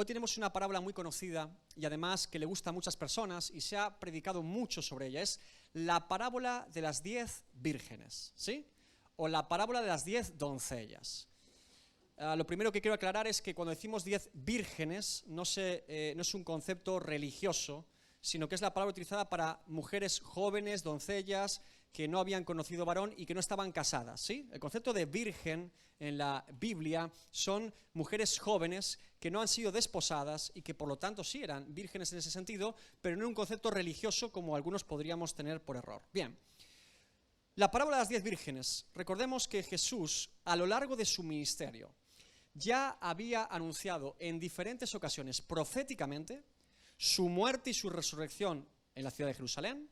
Hoy tenemos una parábola muy conocida y además que le gusta a muchas personas y se ha predicado mucho sobre ella. Es la parábola de las 10 vírgenes, ¿sí? O la parábola de las 10 doncellas. Lo primero que quiero aclarar es que cuando decimos 10 vírgenes no es un concepto religioso, sino que es la palabra utilizada para mujeres jóvenes, doncellas, que no habían conocido varón y que no estaban casadas, ¿sí? El concepto de virgen en la Biblia son mujeres jóvenes que no han sido desposadas y que por lo tanto sí eran vírgenes en ese sentido, pero no en un concepto religioso como algunos podríamos tener por error. Bien, la parábola de las 10 vírgenes. Recordemos que Jesús, a lo largo de su ministerio, ya había anunciado en diferentes ocasiones proféticamente su muerte y su resurrección en la ciudad de Jerusalén,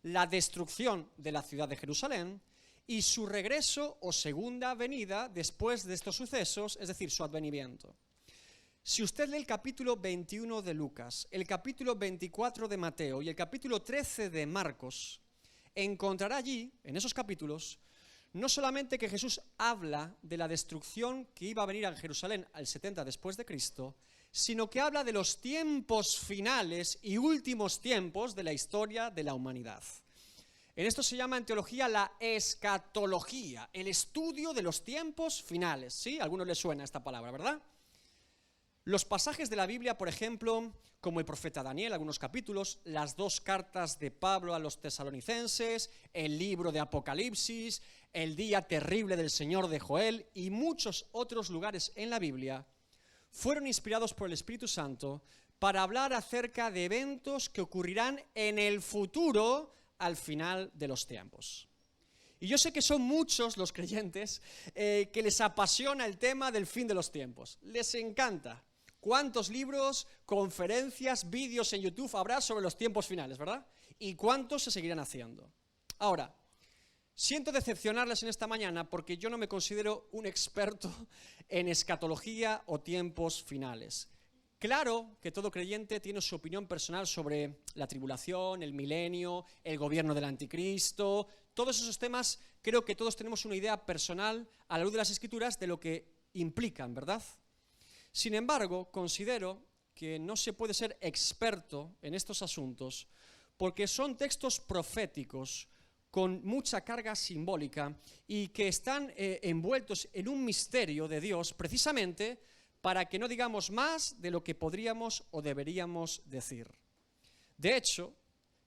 la destrucción de la ciudad de Jerusalén y su regreso o segunda venida después de estos sucesos, es decir, su advenimiento. Si usted lee el capítulo 21 de Lucas, el capítulo 24 de Mateo y el capítulo 13 de Marcos, encontrará allí, en esos capítulos, no solamente que Jesús habla de la destrucción que iba a venir a Jerusalén al 70 después de Cristo, sino que habla de los tiempos finales y últimos tiempos de la historia de la humanidad. En esto se llama en teología la escatología, el estudio de los tiempos finales. ¿Sí? A algunos les suena esta palabra, ¿verdad? Los pasajes de la Biblia, por ejemplo, como el profeta Daniel, algunos capítulos, las 2 cartas de Pablo a los tesalonicenses, el libro de Apocalipsis, el día terrible del Señor de Joel y muchos otros lugares en la Biblia, fueron inspirados por el Espíritu Santo para hablar acerca de eventos que ocurrirán en el futuro al final de los tiempos. Y yo sé que son muchos los creyentes que les apasiona el tema del fin de los tiempos, les encanta. ¿Cuántos libros, conferencias, vídeos en YouTube habrá sobre los tiempos finales, verdad? ¿Y cuántos se seguirán haciendo? Ahora, siento decepcionarles en esta mañana porque yo no me considero un experto en escatología o tiempos finales. Claro que todo creyente tiene su opinión personal sobre la tribulación, el milenio, el gobierno del anticristo, todos esos temas. Creo que todos tenemos una idea personal a la luz de las Escrituras de lo que implican, ¿verdad? Sin embargo, considero que no se puede ser experto en estos asuntos porque son textos proféticos con mucha carga simbólica y que están envueltos en un misterio de Dios precisamente para que no digamos más de lo que podríamos o deberíamos decir. De hecho,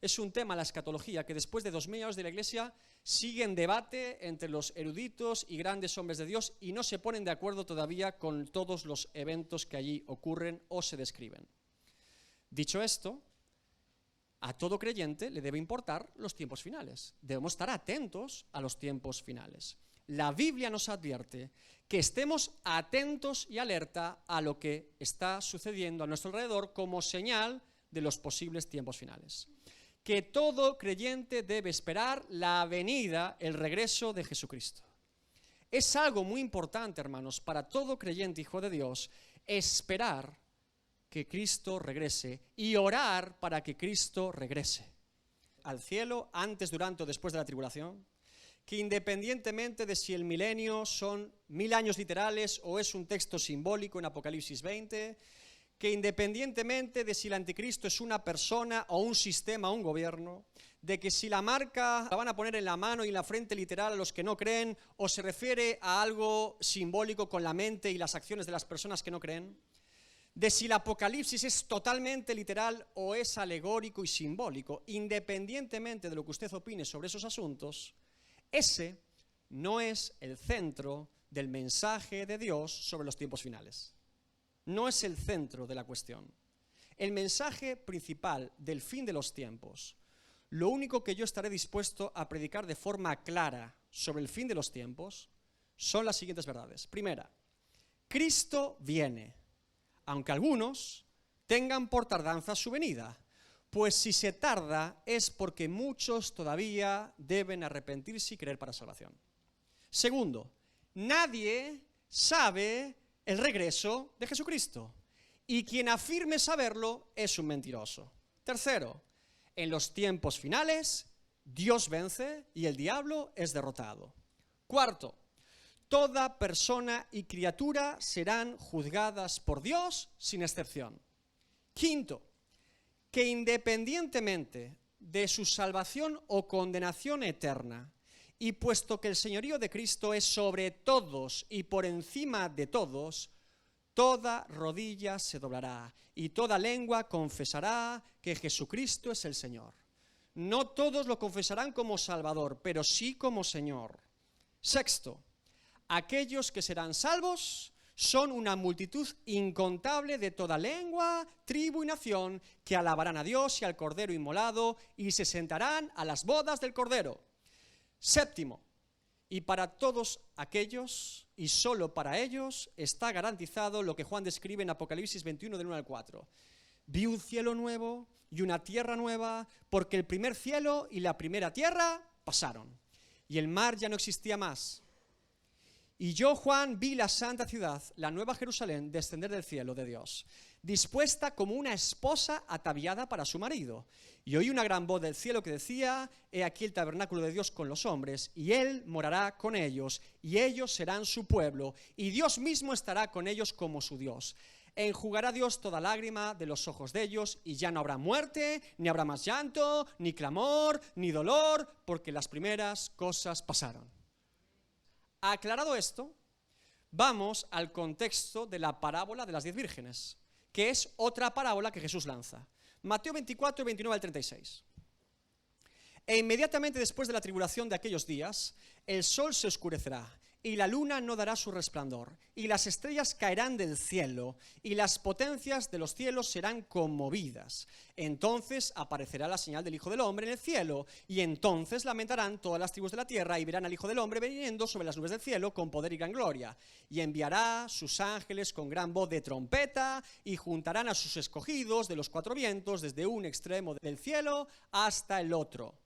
es un tema, la escatología, que después de 2000 años de la Iglesia sigue en debate entre los eruditos y grandes hombres de Dios y no se ponen de acuerdo todavía con todos los eventos que allí ocurren o se describen. Dicho esto, a todo creyente le debe importar los tiempos finales. Debemos estar atentos a los tiempos finales. La Biblia nos advierte que estemos atentos y alerta a lo que está sucediendo a nuestro alrededor como señal de los posibles tiempos finales. Que todo creyente debe esperar la venida, el regreso de Jesucristo. Es algo muy importante, hermanos, para todo creyente hijo de Dios, esperar que Cristo regrese y orar para que Cristo regrese al cielo antes, durante o después de la tribulación, que independientemente de si el milenio son 1000 años literales o es un texto simbólico en Apocalipsis 20, que independientemente de si el anticristo es una persona o un sistema o un gobierno, de que si la marca la van a poner en la mano y en la frente literal a los que no creen o se refiere a algo simbólico con la mente y las acciones de las personas que no creen, de si el Apocalipsis es totalmente literal o es alegórico y simbólico, independientemente de lo que usted opine sobre esos asuntos, ese no es el centro del mensaje de Dios sobre los tiempos finales. No es el centro de la cuestión. El mensaje principal del fin de los tiempos, lo único que yo estaré dispuesto a predicar de forma clara sobre el fin de los tiempos, son las siguientes verdades. Primera, Cristo viene, aunque algunos tengan por tardanza su venida, pues si se tarda es porque muchos todavía deben arrepentirse y creer para salvación. Segundo, nadie sabe el regreso de Jesucristo, y quien afirme saberlo es un mentiroso. Tercero, en los tiempos finales, Dios vence y el diablo es derrotado. Cuarto, toda persona y criatura serán juzgadas por Dios sin excepción. Quinto, que independientemente de su salvación o condenación eterna, y puesto que el señorío de Cristo es sobre todos y por encima de todos, toda rodilla se doblará y toda lengua confesará que Jesucristo es el Señor. No todos lo confesarán como Salvador, pero sí como Señor. Sexto, aquellos que serán salvos son una multitud incontable de toda lengua, tribu y nación que alabarán a Dios y al Cordero inmolado y se sentarán a las bodas del Cordero. Séptimo, y para todos aquellos y solo para ellos está garantizado lo que Juan describe en Apocalipsis 21 del 1 al 4. Vi un cielo nuevo y una tierra nueva, porque el primer cielo y la primera tierra pasaron, y el mar ya no existía más. Y yo, Juan, vi la santa ciudad, la nueva Jerusalén, descender del cielo de Dios, dispuesta como una esposa ataviada para su marido. Y oí una gran voz del cielo que decía: he aquí el tabernáculo de Dios con los hombres, y Él morará con ellos, y ellos serán su pueblo, y Dios mismo estará con ellos como su Dios. Enjugará Dios toda lágrima de los ojos de ellos, y ya no habrá muerte, ni habrá más llanto, ni clamor, ni dolor, porque las primeras cosas pasaron. Aclarado esto, vamos al contexto de la parábola de las 10 vírgenes, que es otra parábola que Jesús lanza. Mateo 24, 29 al 36. E inmediatamente después de la tribulación de aquellos días, el sol se oscurecerá, y la luna no dará su resplandor, y las estrellas caerán del cielo, y las potencias de los cielos serán conmovidas. Entonces aparecerá la señal del Hijo del Hombre en el cielo, y entonces lamentarán todas las tribus de la tierra, y verán al Hijo del Hombre viniendo sobre las nubes del cielo con poder y gran gloria. Y enviará sus ángeles con gran voz de trompeta, y juntarán a sus escogidos de los 4 vientos, desde un extremo del cielo hasta el otro.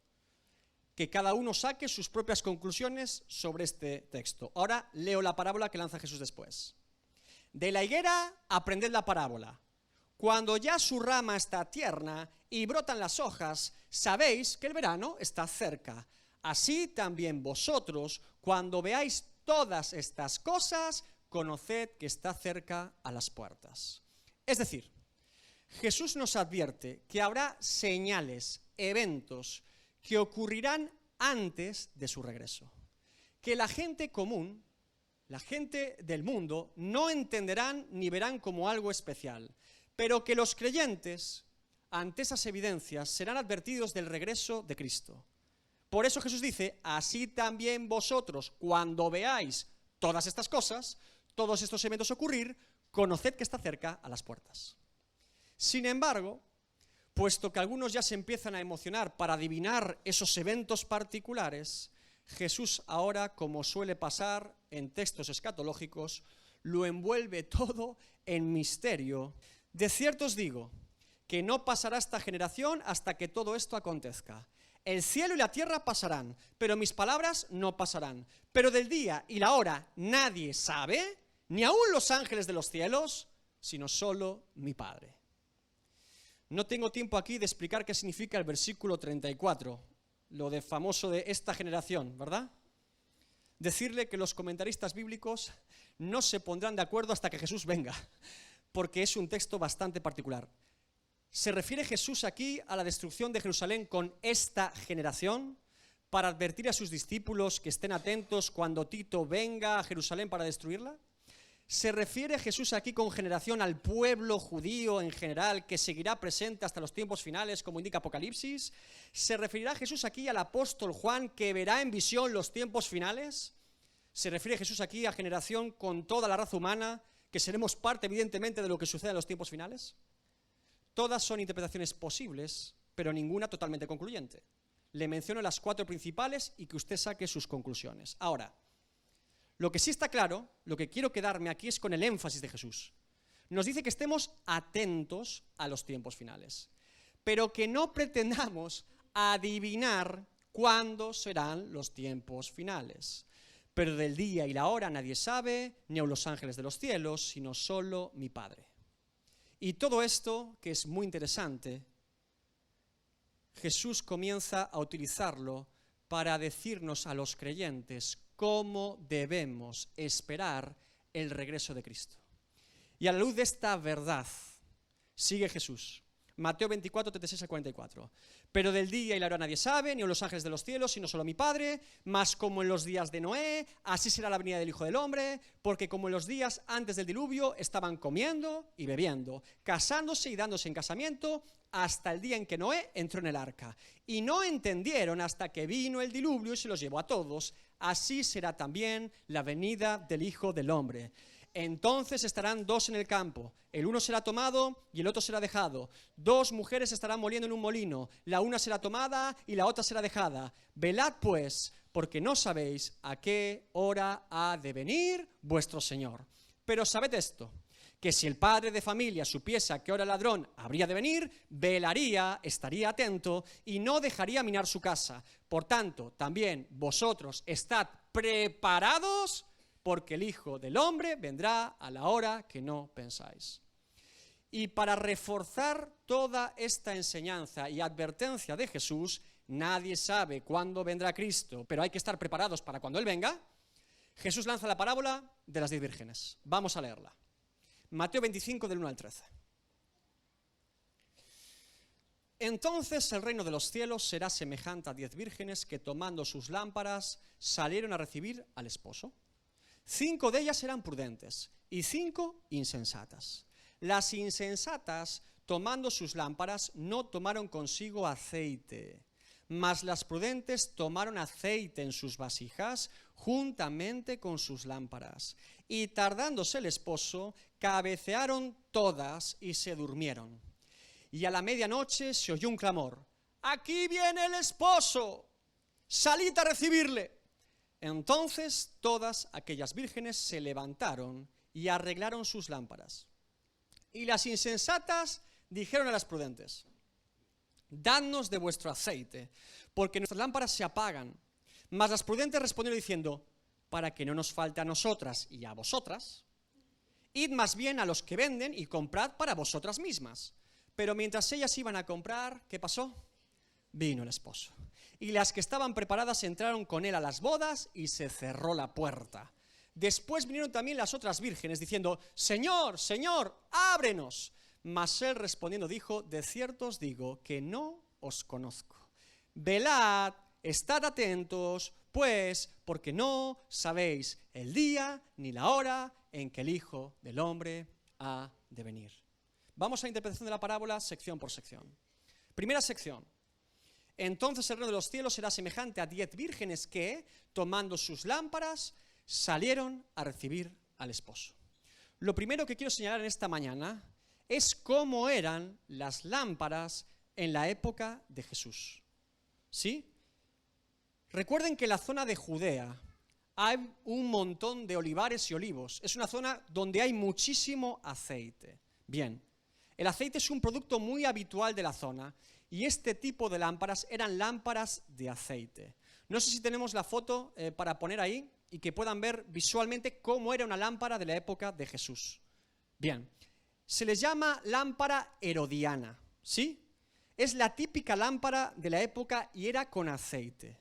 Que cada uno saque sus propias conclusiones sobre este texto. Ahora leo la parábola que lanza Jesús después. De la higuera aprended la parábola. Cuando ya su rama está tierna y brotan las hojas, sabéis que el verano está cerca. Así también vosotros, cuando veáis todas estas cosas, conoced que está cerca a las puertas. Es decir, Jesús nos advierte que habrá señales, eventos, que ocurrirán antes de su regreso, que la gente común, la gente del mundo, no entenderán ni verán como algo especial, pero que los creyentes, ante esas evidencias, serán advertidos del regreso de Cristo. Por eso Jesús dice: así también vosotros, cuando veáis todas estas cosas, todos estos eventos ocurrir, conoced que está cerca a las puertas. Sin embargo, puesto que algunos ya se empiezan a emocionar para adivinar esos eventos particulares, Jesús ahora, como suele pasar en textos escatológicos, lo envuelve todo en misterio. De cierto os digo que no pasará esta generación hasta que todo esto acontezca. El cielo y la tierra pasarán, pero mis palabras no pasarán. Pero del día y la hora nadie sabe, ni aun los ángeles de los cielos, sino solo mi Padre. No tengo tiempo aquí de explicar qué significa el versículo 34, lo de famoso de esta generación, ¿verdad? Decirle que los comentaristas bíblicos no se pondrán de acuerdo hasta que Jesús venga, porque es un texto bastante particular. ¿Se refiere Jesús aquí a la destrucción de Jerusalén con esta generación para advertir a sus discípulos que estén atentos cuando Tito venga a Jerusalén para destruirla? ¿Se refiere Jesús aquí con generación al pueblo judío en general que seguirá presente hasta los tiempos finales, como indica Apocalipsis? ¿Se referirá Jesús aquí al apóstol Juan que verá en visión los tiempos finales? ¿Se refiere Jesús aquí a generación con toda la raza humana, que seremos parte evidentemente de lo que suceda en los tiempos finales? Todas son interpretaciones posibles, pero ninguna totalmente concluyente. Le menciono las 4 principales y que usted saque sus conclusiones. Ahora, lo que sí está claro, lo que quiero quedarme aquí es con el énfasis de Jesús. Nos dice que estemos atentos a los tiempos finales, pero que no pretendamos adivinar cuándo serán los tiempos finales. Pero del día y la hora nadie sabe, ni aun los ángeles de los cielos, sino solo mi Padre. Y todo esto, que es muy interesante, Jesús comienza a utilizarlo para decirnos a los creyentes cómo debemos esperar el regreso de Cristo. Y a la luz de esta verdad, sigue Jesús. Mateo 24, 36 al 44. Pero del día y la hora nadie sabe, ni los ángeles de los cielos, sino solo mi Padre. Mas como en los días de Noé, así será la venida del Hijo del Hombre. Porque como en los días antes del diluvio, estaban comiendo y bebiendo, casándose y dándose en casamiento, hasta el día en que Noé entró en el arca. Y no entendieron hasta que vino el diluvio y se los llevó a todos. Así será también la venida del Hijo del Hombre. Entonces estarán dos en el campo, el uno será tomado y el otro será dejado. Dos mujeres estarán moliendo en un molino, la una será tomada y la otra será dejada. Velad pues, porque no sabéis a qué hora ha de venir vuestro Señor. Pero sabed esto, que si el padre de familia supiese a qué hora el ladrón habría de venir, velaría, estaría atento y no dejaría minar su casa. Por tanto, también vosotros estad preparados, porque el Hijo del Hombre vendrá a la hora que no pensáis. Y para reforzar toda esta enseñanza y advertencia de Jesús, nadie sabe cuándo vendrá Cristo, pero hay que estar preparados para cuando Él venga. Jesús lanza la parábola de las 10 vírgenes. Vamos a leerla. Mateo 25, del 1 al 13. Entonces el reino de los cielos será semejante a 10 vírgenes que tomando sus lámparas salieron a recibir al esposo. 5 de ellas eran prudentes y 5 insensatas. Las insensatas, tomando sus lámparas, no tomaron consigo aceite, mas las prudentes tomaron aceite en sus vasijas juntamente con sus lámparas. Y tardándose el esposo, cabecearon todas y se durmieron. Y a la medianoche se oyó un clamor: ¡aquí viene el esposo! ¡Salid a recibirle! Entonces todas aquellas vírgenes se levantaron y arreglaron sus lámparas. Y las insensatas dijeron a las prudentes: dadnos de vuestro aceite, porque nuestras lámparas se apagan. Mas las prudentes respondieron diciendo: para que no nos falte a nosotras y a vosotras, id más bien a los que venden y comprad para vosotras mismas. Pero mientras ellas iban a comprar, ¿qué pasó? Vino el esposo. Y las que estaban preparadas entraron con él a las bodas y se cerró la puerta. Después vinieron también las otras vírgenes diciendo: Señor, Señor, ábrenos. Mas él respondiendo dijo: de cierto os digo que no os conozco. Velad, estad atentos, pues, porque no sabéis el día ni la hora en que el Hijo del Hombre ha de venir. Vamos a la interpretación de la parábola sección por sección. Primera sección. Entonces el reino de los cielos será semejante a 10 vírgenes que, tomando sus lámparas, salieron a recibir al esposo. Lo primero que quiero señalar en esta mañana es cómo eran las lámparas en la época de Jesús. ¿Sí? Recuerden que en la zona de Judea hay un montón de olivares y olivos. Es una zona donde hay muchísimo aceite. Bien, el aceite es un producto muy habitual de la zona y este tipo de lámparas eran lámparas de aceite. No sé si tenemos la foto para poner ahí y que puedan ver visualmente cómo era una lámpara de la época de Jesús. Bien, se les llama lámpara herodiana, ¿sí? Es la típica lámpara de la época y era con aceite.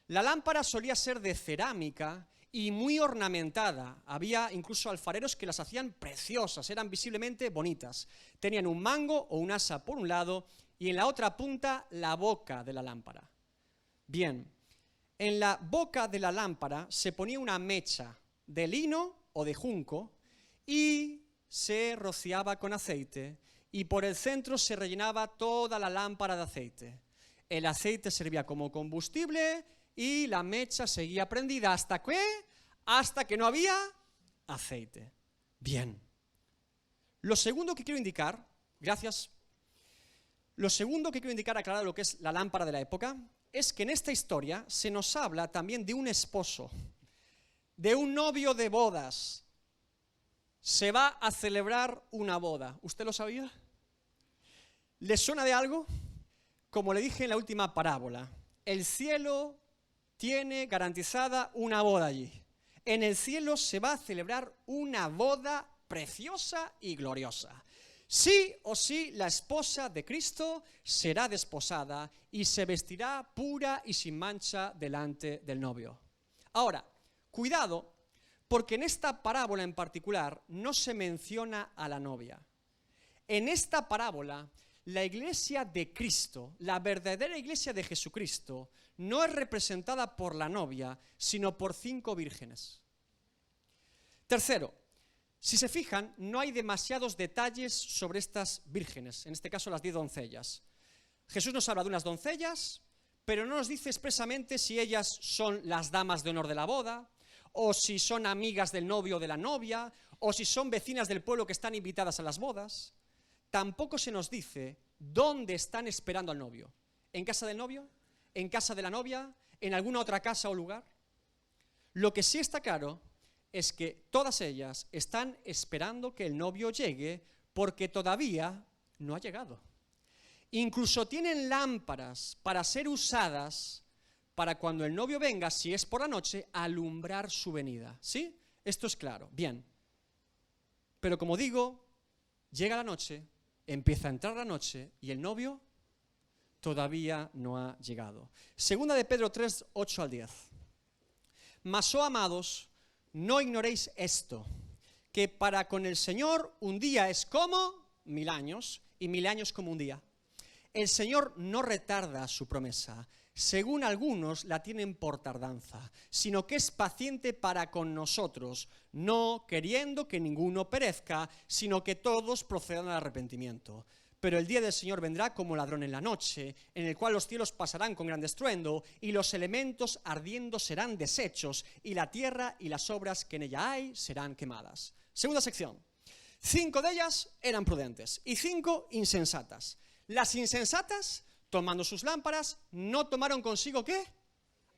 La lámpara solía ser de cerámica y muy ornamentada. Había incluso alfareros que las hacían preciosas, eran visiblemente bonitas. Tenían un mango o un asa por un lado y en la otra punta la boca de la lámpara. Bien, en la boca de la lámpara se ponía una mecha de lino o de junco y se rociaba con aceite y por el centro se rellenaba toda la lámpara de aceite. El aceite servía como combustible y la mecha seguía prendida hasta que no había aceite. Bien. Lo segundo que quiero indicar, aclarar lo que es la lámpara de la época, es que en esta historia se nos habla también de un esposo, de un novio de bodas. Se va a celebrar una boda. ¿Usted lo sabía? ¿Le suena de algo? Como le dije en la última parábola, el cielo tiene garantizada una boda allí. En el cielo se va a celebrar una boda preciosa y gloriosa. Sí o sí, la esposa de Cristo será desposada y se vestirá pura y sin mancha delante del novio. Ahora, Cuidado, porque en esta parábola en particular no se menciona a la novia. En esta parábola, la iglesia de Cristo, la verdadera iglesia de Jesucristo, no es representada por la novia, sino por 5 vírgenes. Tercero, si se fijan, no hay demasiados detalles sobre estas vírgenes, en este caso las 10 doncellas. Jesús nos habla de unas doncellas, pero no nos dice expresamente si ellas son las damas de honor de la boda, o si son amigas del novio o de la novia, o si son vecinas del pueblo que están invitadas a las bodas. Tampoco se nos dice dónde están esperando al novio. ¿En casa del novio? ¿En casa de la novia? ¿En alguna otra casa o lugar? Lo que sí está claro es que todas ellas están esperando que el novio llegue porque todavía no ha llegado. Incluso tienen lámparas para ser usadas para cuando el novio venga, si es por la noche, alumbrar su venida. ¿Sí? Esto es claro. Bien. Pero como digo, llega la noche, empieza a entrar la noche y el novio todavía no ha llegado. Segunda de Pedro 3, 8 al 10. Mas, oh amados, no ignoréis esto, que para con el Señor un día es como 1000 años y 1000 años como un día. El Señor no retarda su promesa, según algunos la tienen por tardanza, sino que es paciente para con nosotros, no queriendo que ninguno perezca, sino que todos procedan al arrepentimiento. Pero el día del Señor vendrá como ladrón en la noche, en el cual los cielos pasarán con gran estruendo, y los elementos ardiendo serán deshechos, y la tierra y las obras que en ella hay serán quemadas. Segunda sección. 5 de ellas eran prudentes, y 5 insensatas. Las insensatas, tomando sus lámparas, no tomaron consigo, ¿qué?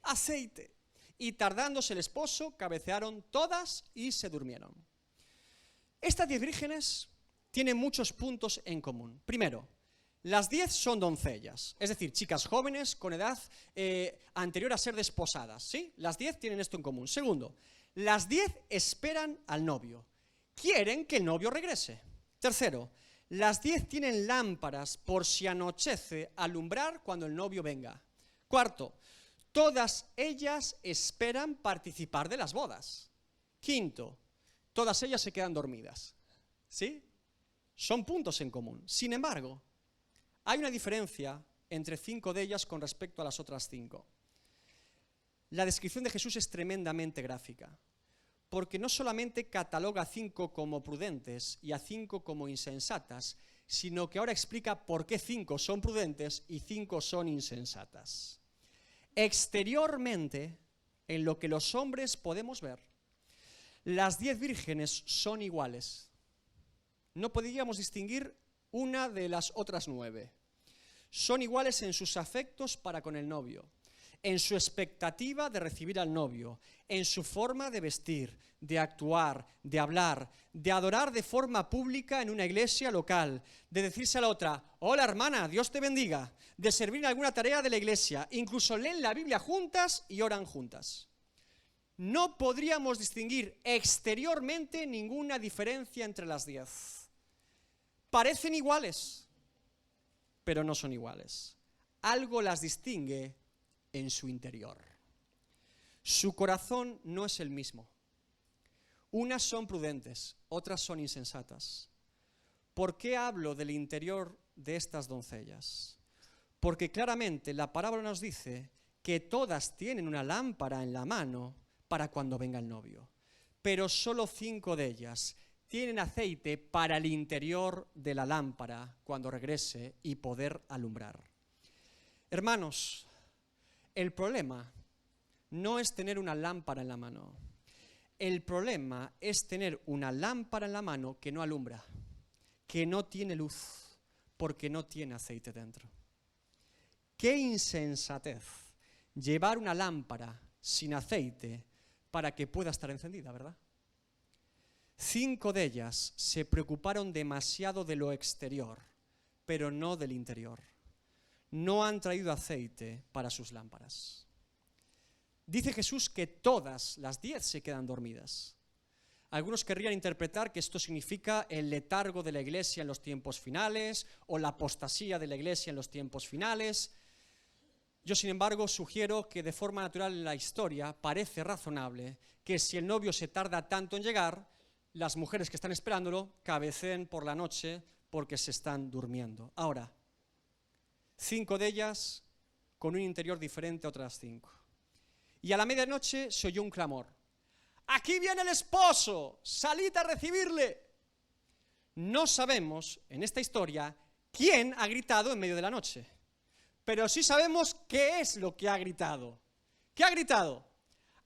Aceite. Y tardándose el esposo, cabecearon todas y se durmieron. Estas 10 vírgenes tienen muchos puntos en común. Primero, las 10 son doncellas, es decir, chicas jóvenes con edad anterior a ser desposadas, ¿sí? Las 10 tienen esto en común. Segundo, las 10 esperan al novio, quieren que el novio regrese. Tercero, las 10 tienen lámparas por si anochece, alumbrar cuando el novio venga. Cuarto, todas ellas esperan participar de las bodas. Quinto, todas ellas se quedan dormidas. ¿Sí? Son puntos en común. Sin embargo, hay una diferencia entre 5 de ellas con respecto a las otras 5. La descripción de Jesús es tremendamente gráfica, porque no solamente cataloga a 5 como prudentes y a 5 como insensatas, sino que ahora explica por qué 5 son prudentes y 5 son insensatas. Exteriormente, en lo que los hombres podemos ver, las 10 vírgenes son iguales. No podríamos distinguir una de las otras 9. Son iguales en sus afectos para con el novio, en su expectativa de recibir al novio, en su forma de vestir, de actuar, de hablar, de adorar de forma pública en una iglesia local, de decirse a la otra, hola hermana, Dios te bendiga, de servir en alguna tarea de la iglesia, incluso leen la Biblia juntas y oran juntas. No podríamos distinguir exteriormente ninguna diferencia entre las 10. Parecen iguales, pero no son iguales. Algo las distingue en su interior. Su corazón no es el mismo. Unas son prudentes, otras son insensatas. ¿Por qué hablo del interior de estas doncellas? Porque claramente la parábola nos dice que todas tienen una lámpara en la mano para cuando venga el novio, pero solo 5 de ellas tienen aceite para el interior de la lámpara cuando regrese y poder alumbrar. Hermanos, el problema no es tener una lámpara en la mano. El problema es tener una lámpara en la mano que no alumbra, que no tiene luz, porque no tiene aceite dentro. ¡Qué insensatez llevar una lámpara sin aceite para que pueda estar encendida, ¿verdad? 5 de ellas se preocuparon demasiado de lo exterior, pero no del interior. No han traído aceite para sus lámparas. Dice Jesús que todas las 10 se quedan dormidas. Algunos querrían interpretar que esto significa el letargo de la iglesia en los tiempos finales o la apostasía de la iglesia en los tiempos finales. Yo, sin embargo, sugiero que de forma natural en la historia parece razonable que si el novio se tarda tanto en llegar, las mujeres que están esperándolo cabeceen por la noche porque se están durmiendo. Ahora, 5 de ellas con un interior diferente a otras 5. Y a la medianoche se oyó un clamor. ¡Aquí viene el esposo! ¡Salid a recibirle! No sabemos, en esta historia, quién ha gritado en medio de la noche. Pero sí sabemos qué es lo que ha gritado. ¿Qué ha gritado?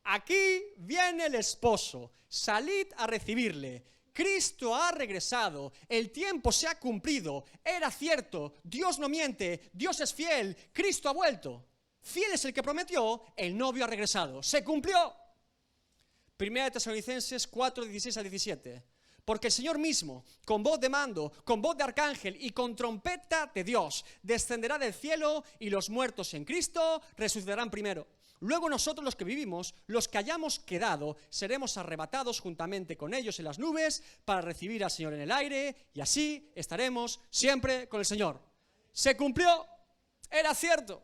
Aquí viene el esposo, salid a recibirle. Cristo ha regresado, el tiempo se ha cumplido, era cierto, Dios no miente, Dios es fiel, Cristo ha vuelto. Fiel es el que prometió, el novio ha regresado, se cumplió. Primera de Tesalonicenses 4, 16 a 17. Porque el Señor mismo, con voz de mando, con voz de arcángel y con trompeta de Dios, descenderá del cielo y los muertos en Cristo resucitarán primero. Luego nosotros los que vivimos, los que hayamos quedado, seremos arrebatados juntamente con ellos en las nubes para recibir al Señor en el aire y así estaremos siempre con el Señor. Se cumplió, era cierto,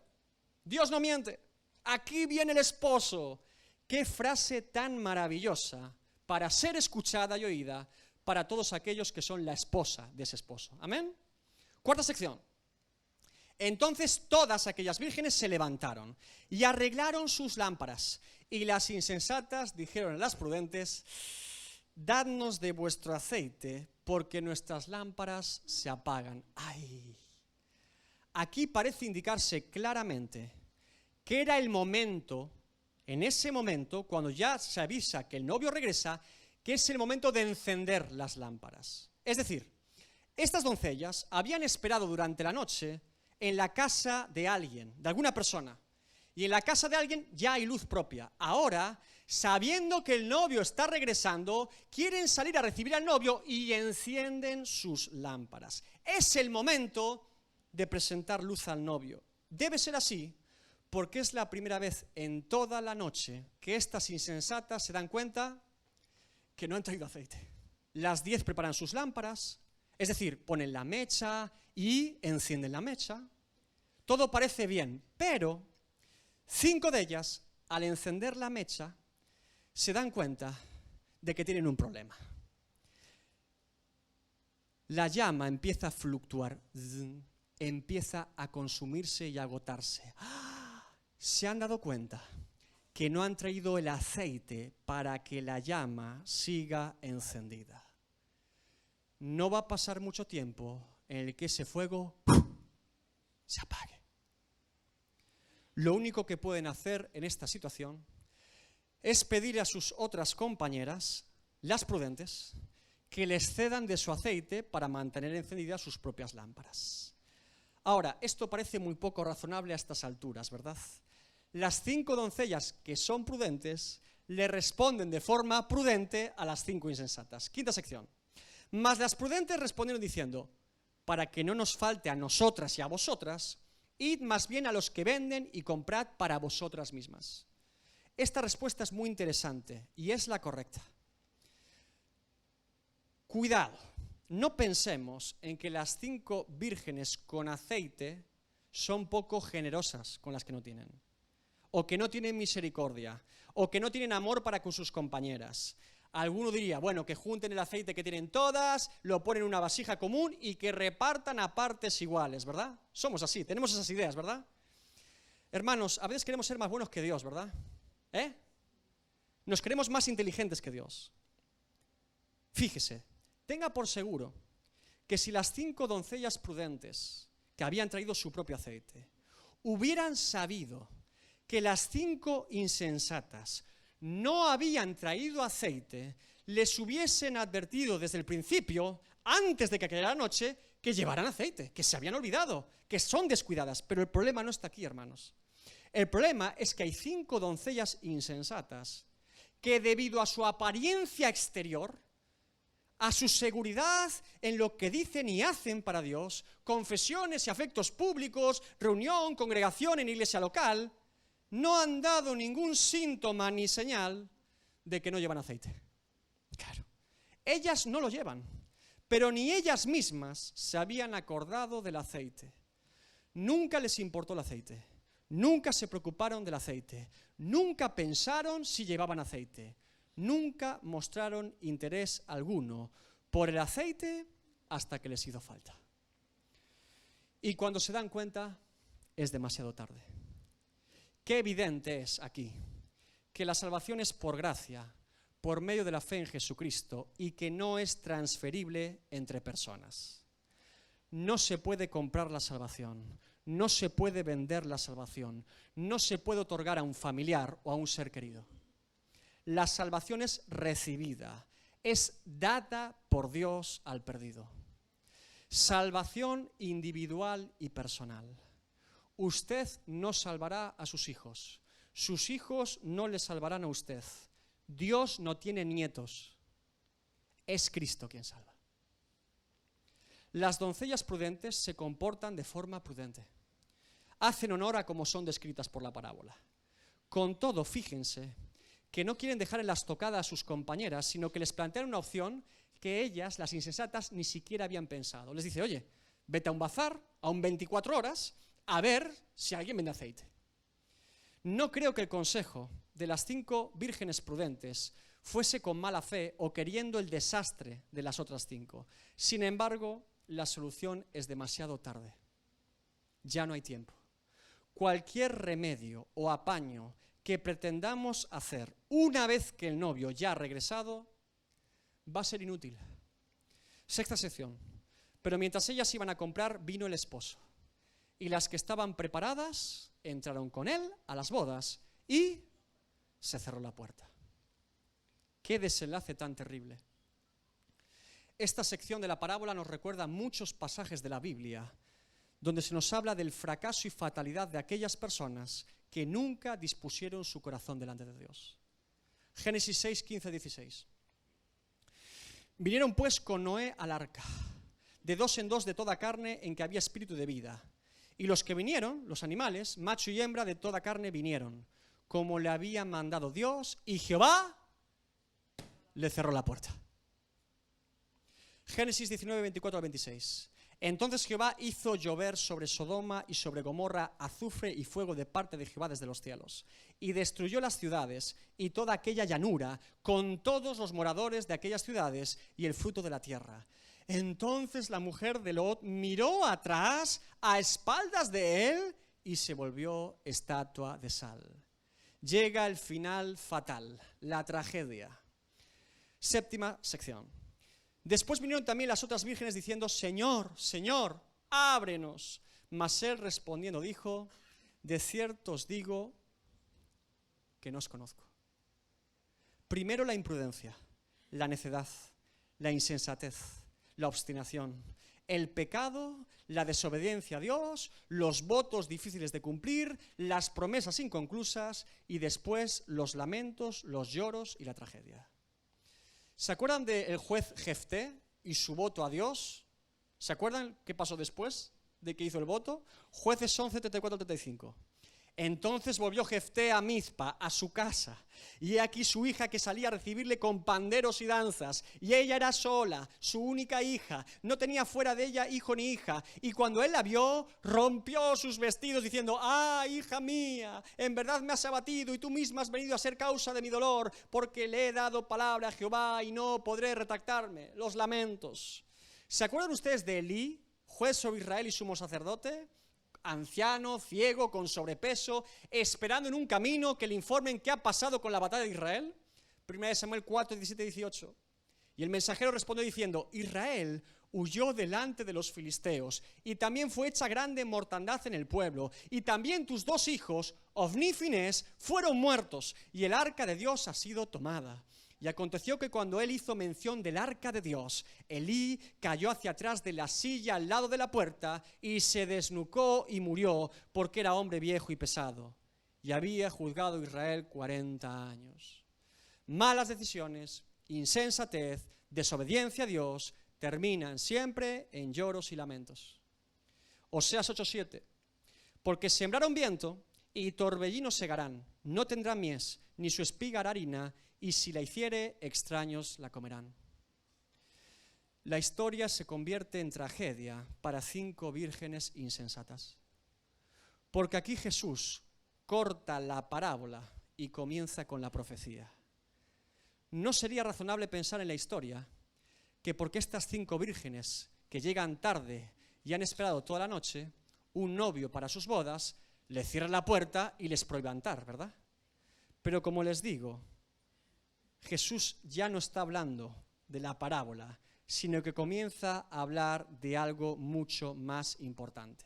Dios no miente. Aquí viene el esposo. Qué frase tan maravillosa para ser escuchada y oída para todos aquellos que son la esposa de ese esposo. Amén. Cuarta sección. Entonces todas aquellas vírgenes se levantaron y arreglaron sus lámparas. Y las insensatas dijeron a las prudentes, dadnos de vuestro aceite, porque nuestras lámparas se apagan. ¡Ay! Aquí parece indicarse claramente que era el momento, en ese momento, cuando ya se avisa que el novio regresa, que es el momento de encender las lámparas. Es decir, estas doncellas habían esperado durante la noche en la casa de alguien, de alguna persona. Y en la casa de alguien ya hay luz propia. Ahora, sabiendo que el novio está regresando, quieren salir a recibir al novio y encienden sus lámparas. Es el momento de presentar luz al novio. Debe ser así, porque es la primera vez en toda la noche que estas insensatas se dan cuenta que no han traído aceite. Las 10 preparan sus lámparas, es decir, ponen la mecha y encienden la mecha. Todo parece bien, pero 5 de ellas, al encender la mecha, se dan cuenta de que tienen un problema. La llama empieza a fluctuar, empieza a consumirse y a agotarse. Se han dado cuenta que no han traído el aceite para que la llama siga encendida. No va a pasar mucho tiempo en el que ese fuego se apague. Lo único que pueden hacer en esta situación es pedir a sus otras compañeras, las prudentes, que les cedan de su aceite para mantener encendidas sus propias lámparas. Ahora, esto parece muy poco razonable a estas alturas, ¿verdad? Las 5 doncellas que son prudentes le responden de forma prudente a las 5 insensatas. Quinta sección. Mas las prudentes respondieron diciendo, para que no nos falte a nosotras y a vosotras, id más bien a los que venden y comprad para vosotras mismas. Esta respuesta es muy interesante y es la correcta. Cuidado, no pensemos en que las 5 vírgenes con aceite son poco generosas con las que no tienen, o que no tienen misericordia, o que no tienen amor para con sus compañeras. Alguno diría, bueno, que junten el aceite que tienen todas, lo ponen en una vasija común y que repartan a partes iguales, ¿verdad? Somos así, tenemos esas ideas, ¿verdad? Hermanos, a veces queremos ser más buenos que Dios, ¿verdad? Nos creemos más inteligentes que Dios. Fíjese, tenga por seguro que si las 5 doncellas prudentes que habían traído su propio aceite hubieran sabido que las 5 insensatas no habían traído aceite, les hubiesen advertido desde el principio, antes de que cayera la noche, que llevaran aceite, que se habían olvidado, que son descuidadas. Pero el problema no está aquí, hermanos. El problema es que hay 5 doncellas insensatas que debido a su apariencia exterior, a su seguridad en lo que dicen y hacen para Dios, confesiones y afectos públicos, reunión, congregación en iglesia local, no han dado ningún síntoma ni señal de que no llevan aceite. Claro, ellas no lo llevan, pero ni ellas mismas se habían acordado del aceite. Nunca les importó el aceite, Nunca se preocuparon del aceite. Nunca pensaron si llevaban aceite. Nunca mostraron interés alguno por el aceite hasta que les hizo falta. Y cuando se dan cuenta, es demasiado tarde. Qué evidente es aquí que la salvación es por gracia, por medio de la fe en Jesucristo, y que no es transferible entre personas. No se puede comprar la salvación, no se puede vender la salvación, no se puede otorgar a un familiar o a un ser querido. La salvación es recibida, es dada por Dios al perdido. Salvación individual y personal. Usted no salvará a sus hijos no le salvarán a usted. Dios no tiene nietos, es Cristo quien salva. Las doncellas prudentes se comportan de forma prudente. Hacen honor a como son descritas por la parábola. Con todo, fíjense que no quieren dejar en la estocada a sus compañeras, sino que les plantean una opción que ellas, las insensatas, ni siquiera habían pensado. Les dice, oye, vete a un bazar, a un 24 horas, a ver si alguien vende aceite. No creo que el consejo de las 5 vírgenes prudentes fuese con mala fe o queriendo el desastre de las otras 5. Sin embargo, la solución es demasiado tarde. Ya no hay tiempo. Cualquier remedio o apaño que pretendamos hacer una vez que el novio ya ha regresado va a ser inútil. 6ª sección. Pero mientras ellas iban a comprar, vino el esposo. Y las que estaban preparadas entraron con él a las bodas y se cerró la puerta. ¡Qué desenlace tan terrible! Esta sección de la parábola nos recuerda muchos pasajes de la Biblia donde se nos habla del fracaso y fatalidad de aquellas personas que nunca dispusieron su corazón delante de Dios. Génesis 6, 15, 16. Vinieron pues con Noé al arca, de 2 en 2 de toda carne en que había espíritu de vida. Y los que vinieron, los animales, macho y hembra de toda carne vinieron, como le había mandado Dios, y Jehová le cerró la puerta. Génesis 19, 24 al 26. Entonces Jehová hizo llover sobre Sodoma y sobre Gomorra azufre y fuego de parte de Jehová desde los cielos, y destruyó las ciudades y toda aquella llanura, con todos los moradores de aquellas ciudades y el fruto de la tierra. Entonces la mujer de Lot miró atrás a espaldas de él y se volvió estatua de sal. Llega el final fatal, la tragedia. 7ª sección. Después vinieron también las otras vírgenes diciendo, Señor, Señor, ábrenos. Mas él respondiendo dijo, de cierto os digo que no os conozco. Primero la imprudencia, la necedad, la insensatez, la obstinación, el pecado, la desobediencia a Dios, los votos difíciles de cumplir, las promesas inconclusas y después los lamentos, los lloros y la tragedia. ¿Se acuerdan del juez Jefté y su voto a Dios? ¿Se acuerdan qué pasó después de que hizo el voto? Jueces 11, 34 al 35. Entonces volvió Jefté a Mizpa, a su casa, y he aquí su hija que salía a recibirle con panderos y danzas, y ella era sola, su única hija, no tenía fuera de ella hijo ni hija, y cuando él la vio, rompió sus vestidos diciendo, ¡ah, hija mía! En verdad me has abatido, y tú misma has venido a ser causa de mi dolor, porque le he dado palabra a Jehová, y no podré retractarme. Los lamentos. ¿Se acuerdan ustedes de Elí, juez sobre Israel y sumo sacerdote? Anciano, ciego, con sobrepeso, esperando en un camino que le informen qué ha pasado con la batalla de Israel. 1 Samuel 4, 17 y 18. Y el mensajero respondió diciendo, Israel huyó delante de los filisteos, y también fue hecha grande mortandad en el pueblo, y también tus 2 hijos, Ofni y Finés, fueron muertos, y el arca de Dios ha sido tomada. Y aconteció que cuando él hizo mención del arca de Dios, Elí cayó hacia atrás de la silla al lado de la puerta y se desnucó y murió, porque era hombre viejo y pesado. Y había juzgado Israel 40 años. Malas decisiones, insensatez, desobediencia a Dios, terminan siempre en lloros y lamentos. Oseas 8:7. Porque sembraron viento y torbellinos segarán, no tendrán mies, ni su espiga hará harina, y si la hiciere, extraños la comerán. La historia se convierte en tragedia para 5 vírgenes insensatas. Porque aquí Jesús corta la parábola y comienza con la profecía. No sería razonable pensar en la historia que porque estas 5 vírgenes que llegan tarde y han esperado toda la noche, un novio para sus bodas, les cierra la puerta y les prohíbe entrar, ¿verdad? Pero como les digo, Jesús ya no está hablando de la parábola, sino que comienza a hablar de algo mucho más importante.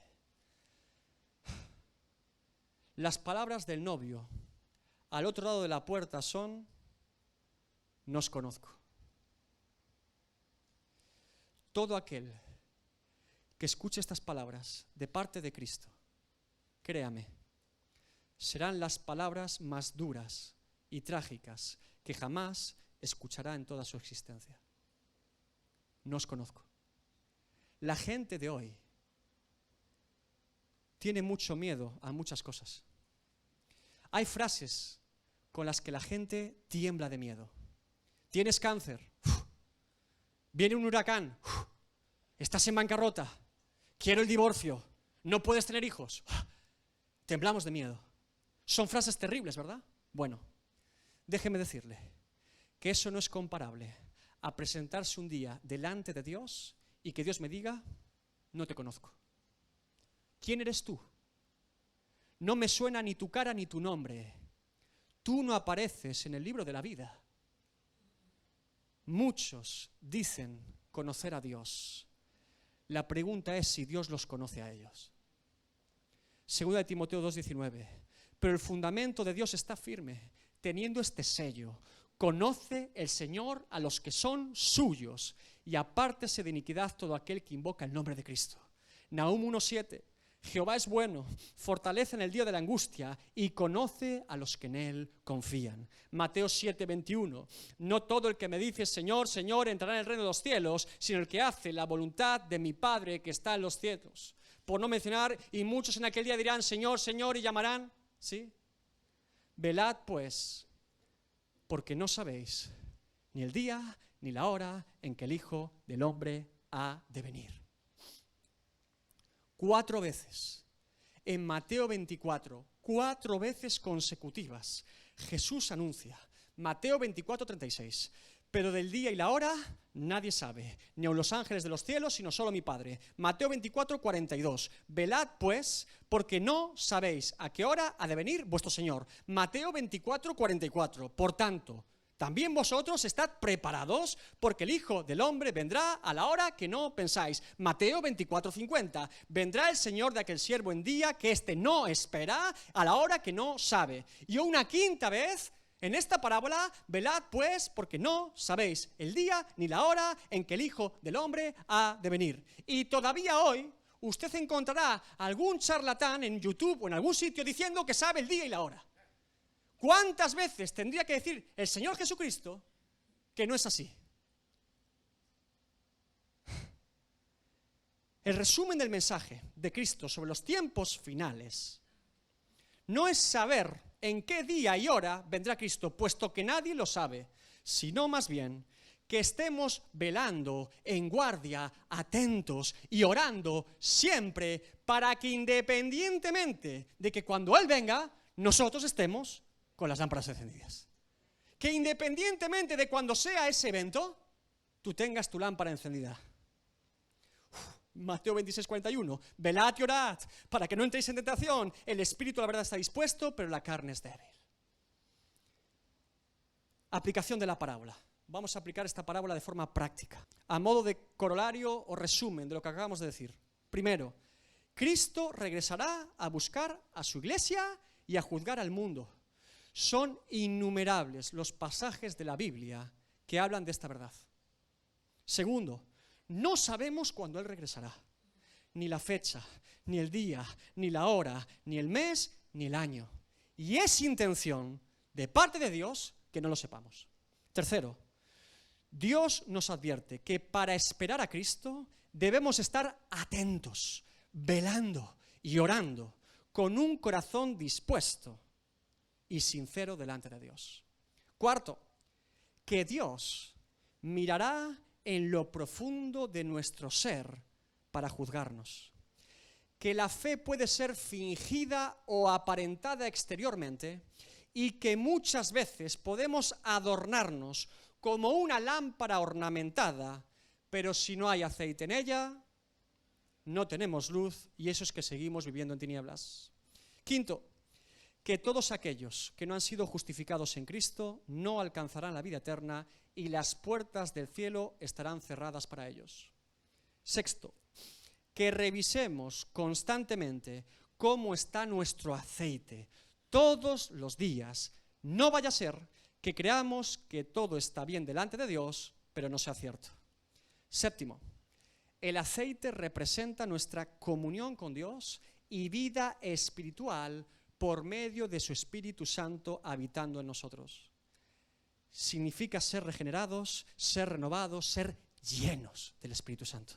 Las palabras del novio al otro lado de la puerta son: no os conozco. Todo aquel que escuche estas palabras de parte de Cristo, créame, serán las palabras más duras y trágicas que jamás escuchará en toda su existencia. No os conozco. La gente de hoy tiene mucho miedo a muchas cosas. Hay frases con las que la gente tiembla de miedo. ¿Tienes cáncer? Uf. Viene un huracán. Uf. Estás en bancarrota. Quiero el divorcio. No puedes tener hijos. Uf. Temblamos de miedo. Son frases terribles, ¿verdad? Bueno, déjeme decirle que eso no es comparable a presentarse un día delante de Dios y que Dios me diga: no te conozco. ¿Quién eres tú? No me suena ni tu cara ni tu nombre. Tú no apareces en el libro de la vida. Muchos dicen conocer a Dios. La pregunta es si Dios los conoce a ellos. 2 Timoteo 2:19. Pero el fundamento de Dios está firme, teniendo este sello: conoce el Señor a los que son suyos, y apártese de iniquidad todo aquel que invoca el nombre de Cristo. Nahum 1:7. Jehová es bueno, fortalece en el día de la angustia y conoce a los que en él confían. Mateo 7:21. No todo el que me dice Señor, Señor entrará en el reino de los cielos, sino el que hace la voluntad de mi Padre que está en los cielos. Por no mencionar, y muchos en aquel día dirán Señor, Señor, y llamarán, ¿sí? Velad pues, porque no sabéis ni el día ni la hora en que el Hijo del Hombre ha de venir. 4 veces en Mateo 24, 4 veces consecutivas, Jesús anuncia, Mateo 24:36, pero del día y la hora nadie sabe, ni aun los ángeles de los cielos, sino solo mi Padre. Mateo 24:42, velad pues, porque no sabéis a qué hora ha de venir vuestro Señor. Mateo 24:44, por tanto, también vosotros estad preparados, porque el Hijo del Hombre vendrá a la hora que no pensáis. Mateo 24:50. Vendrá el Señor de aquel siervo en día que éste no espera, a la hora que no sabe. Y una 5ª vez, en esta parábola, velad pues, porque no sabéis el día ni la hora en que el Hijo del Hombre ha de venir. Y todavía hoy, usted encontrará algún charlatán en YouTube o en algún sitio diciendo que sabe el día y la hora. ¿Cuántas veces tendría que decir el Señor Jesucristo que no es así? El resumen del mensaje de Cristo sobre los tiempos finales no es saber en qué día y hora vendrá Cristo, puesto que nadie lo sabe, sino más bien que estemos velando en guardia, atentos y orando siempre para que independientemente de que cuando Él venga, nosotros estemos con las lámparas encendidas. Que independientemente de cuando sea ese evento, tú tengas tu lámpara encendida. Mateo 26:41, velad y orad para que no entréis en tentación. El espíritu la verdad está dispuesto, pero la carne es débil. Aplicación de la parábola. Vamos a aplicar esta parábola de forma práctica, a modo de corolario o resumen de lo que acabamos de decir. Primero, Cristo regresará a buscar a su iglesia y a juzgar al mundo. Son innumerables los pasajes de la Biblia que hablan de esta verdad. Segundo, no sabemos cuándo Él regresará, ni la fecha, ni el día, ni la hora, ni el mes, ni el año. Y es intención de parte de Dios que no lo sepamos. Tercero, Dios nos advierte que para esperar a Cristo debemos estar atentos, velando y orando con un corazón dispuesto y sincero delante de Dios. Cuarto, que Dios mirará en lo profundo de nuestro ser para juzgarnos. que la fe puede ser fingida o aparentada exteriormente y que muchas veces podemos adornarnos como una lámpara ornamentada, pero si no hay aceite en ella, no tenemos luz y eso es que seguimos viviendo en tinieblas. Quinto, que todos aquellos que no han sido justificados en Cristo no alcanzarán la vida eterna y las puertas del cielo estarán cerradas para ellos. Sexto, que revisemos constantemente cómo está nuestro aceite todos los días. No vaya a ser que creamos que todo está bien delante de Dios, pero no sea cierto. Séptimo, el aceite representa nuestra comunión con Dios y vida espiritual por medio de su Espíritu Santo habitando en nosotros. Significa ser regenerados, ser renovados, ser llenos del Espíritu Santo.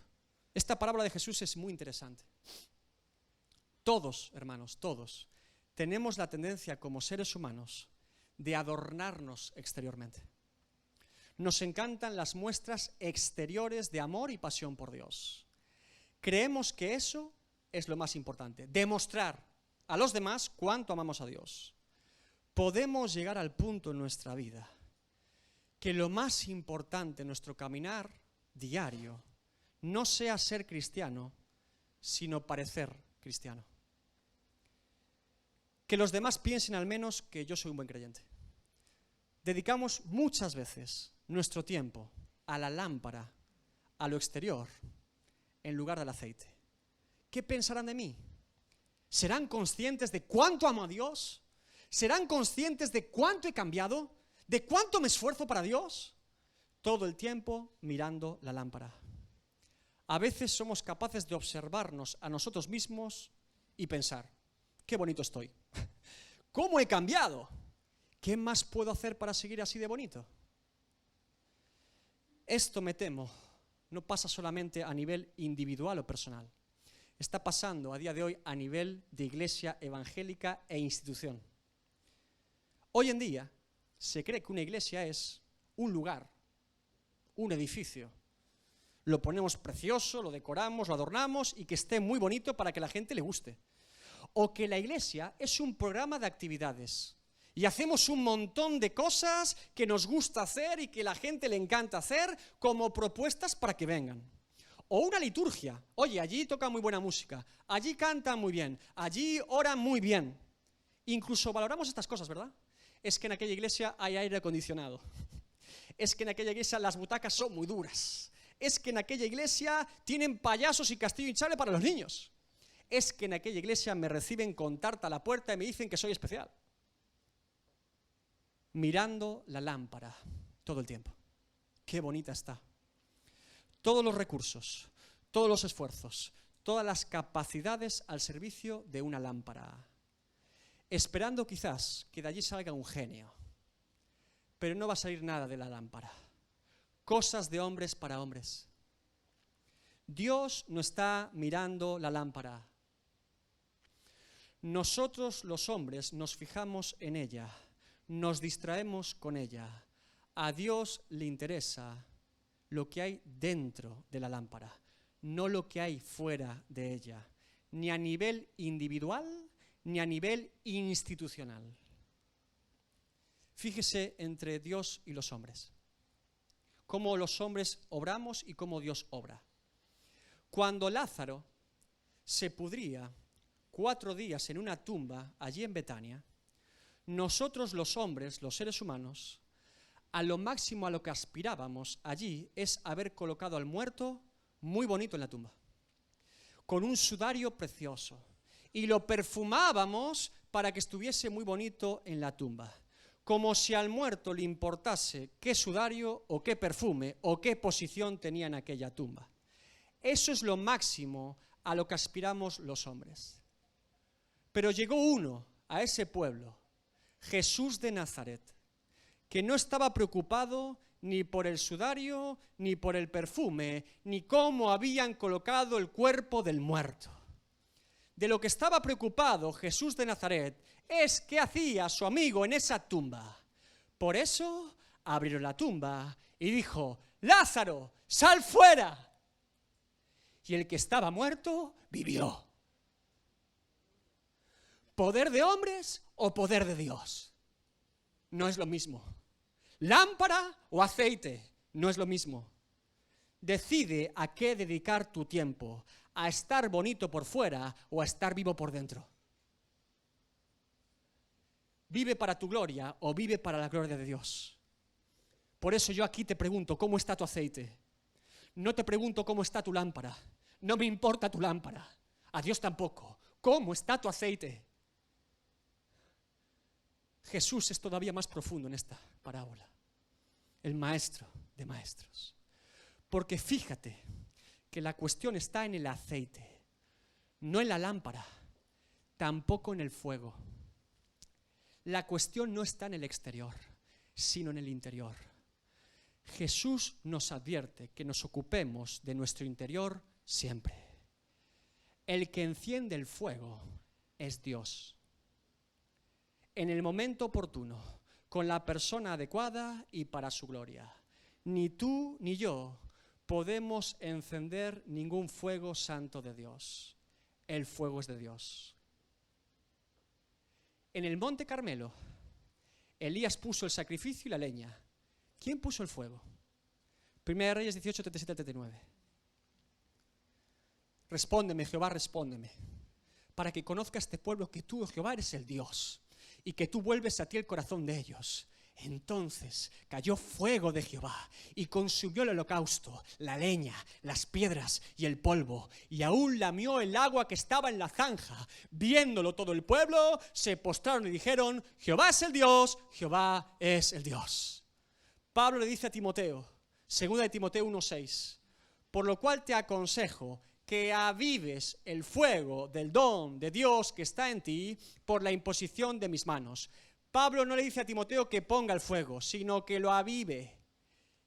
Esta parábola de Jesús es muy interesante. Todos, hermanos, todos, tenemos la tendencia como seres humanos de adornarnos exteriormente. Nos encantan las muestras exteriores de amor y pasión por Dios. Creemos que eso es lo más importante, demostrar a los demás cuánto amamos a Dios. Podemos llegar al punto en nuestra vida que lo más importante en nuestro caminar diario no sea ser cristiano, sino parecer cristiano. Que los demás piensen al menos que yo soy un buen creyente. Dedicamos muchas veces nuestro tiempo a la lámpara, a lo exterior, en lugar del aceite. ¿Qué pensarán de mí? ¿Serán conscientes de cuánto amo a Dios? ¿Serán conscientes de cuánto he cambiado? ¿De cuánto me esfuerzo para Dios? Todo el tiempo mirando la lámpara. A veces somos capaces de observarnos a nosotros mismos y pensar, qué bonito estoy. ¿Cómo he cambiado? ¿Qué más puedo hacer para seguir así de bonito? Esto, me temo, no pasa solamente a nivel individual o personal. Está pasando a día de hoy a nivel de iglesia evangélica e institución. Hoy en día se cree que una iglesia es un lugar, un edificio. Lo ponemos precioso, lo decoramos, lo adornamos y que esté muy bonito para que la gente le guste. O que la iglesia es un programa de actividades y hacemos un montón de cosas que nos gusta hacer y que la gente le encanta hacer como propuestas para que vengan. O una liturgia. Oye, allí toca muy buena música, allí cantan muy bien, allí oran muy bien. Incluso valoramos estas cosas, ¿verdad? Es que en aquella iglesia hay aire acondicionado. Es que en aquella iglesia las butacas son muy duras. Es que en aquella iglesia tienen payasos y castillo hinchable para los niños. Es que en aquella iglesia me reciben con tarta a la puerta y me dicen que soy especial. Mirando la lámpara todo el tiempo. Qué bonita está. Todos los recursos, todos los esfuerzos, todas las capacidades al servicio de una lámpara. Esperando quizás que de allí salga un genio. Pero no va a salir nada de la lámpara. Cosas de hombres para hombres. Dios no está mirando la lámpara. Nosotros los hombres nos fijamos en ella, nos distraemos con ella. A Dios le interesa lo que hay dentro de la lámpara, no lo que hay fuera de ella, ni a nivel individual ni a nivel institucional. Fíjese entre Dios y los hombres, cómo los hombres obramos y cómo Dios obra. Cuando Lázaro se pudría 4 días en una tumba allí en Betania, nosotros los hombres, los seres humanos, a lo máximo a lo que aspirábamos allí es haber colocado al muerto muy bonito en la tumba, con un sudario precioso, y lo perfumábamos para que estuviese muy bonito en la tumba, como si al muerto le importase qué sudario o qué perfume o qué posición tenía en aquella tumba. Eso es lo máximo a lo que aspiramos los hombres. Pero llegó uno a ese pueblo, Jesús de Nazaret, que no estaba preocupado ni por el sudario, ni por el perfume, ni cómo habían colocado el cuerpo del muerto. De lo que estaba preocupado Jesús de Nazaret es qué hacía su amigo en esa tumba. Por eso abrieron la tumba y dijo: Lázaro, sal fuera. Y el que estaba muerto vivió. ¿Poder de hombres o poder de Dios? No es lo mismo. ¿Lámpara o aceite? No es lo mismo. Decide a qué dedicar tu tiempo, a estar bonito por fuera o a estar vivo por dentro. ¿Vive para tu gloria o vive para la gloria de Dios? Por eso yo aquí te pregunto, ¿cómo está tu aceite? No te pregunto cómo está tu lámpara. No me importa tu lámpara. A Dios tampoco. ¿Cómo está tu aceite? Jesús es todavía más profundo en esta parábola. El maestro de maestros. Porque fíjate que la cuestión está en el aceite, no en la lámpara, tampoco en el fuego. La cuestión no está en el exterior, sino en el interior. Jesús nos advierte que nos ocupemos de nuestro interior siempre. El que enciende el fuego es Dios. En el momento oportuno, con la persona adecuada y para su gloria. Ni tú ni yo podemos encender ningún fuego santo de Dios. El fuego es de Dios. En el monte Carmelo, Elías puso el sacrificio y la leña. ¿Quién puso el fuego? Primera de Reyes 18, 37, 39. Respóndeme, Jehová, respóndeme, para que conozca este pueblo que tú, Jehová, eres el Dios, y que tú vuelves a ti el corazón de ellos. Entonces cayó fuego de Jehová y consumió el holocausto, la leña, las piedras y el polvo, y aún lamió el agua que estaba en la zanja. Viéndolo todo el pueblo, se postraron y dijeron: Jehová es el Dios, Jehová es el Dios. Pablo le dice a Timoteo, 2 de Timoteo 1:6, por lo cual te aconsejo que avives el fuego del don de Dios que está en ti por la imposición de mis manos. Pablo no le dice a Timoteo que ponga el fuego, sino que lo avive,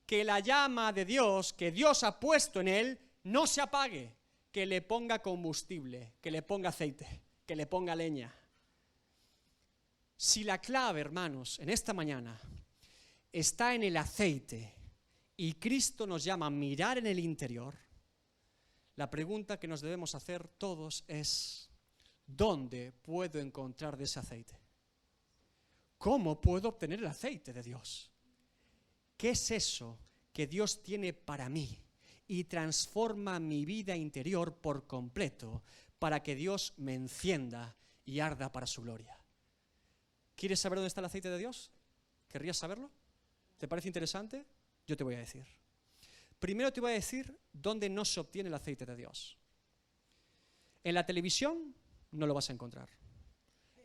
que la llama de Dios que Dios ha puesto en él no se apague, que le ponga combustible, que le ponga aceite, que le ponga leña. Si la clave, hermanos, en esta mañana está en el aceite y Cristo nos llama a mirar en el interior, la pregunta que nos debemos hacer todos es: ¿dónde puedo encontrar de ese aceite? ¿Cómo puedo obtener el aceite de Dios? ¿Qué es eso que Dios tiene para mí y transforma mi vida interior por completo para que Dios me encienda y arda para su gloria? ¿Quieres saber dónde está el aceite de Dios? ¿Querrías saberlo? ¿Te parece interesante? Yo te voy a decir. Primero te voy a decir dónde no se obtiene el aceite de Dios. En la televisión no lo vas a encontrar.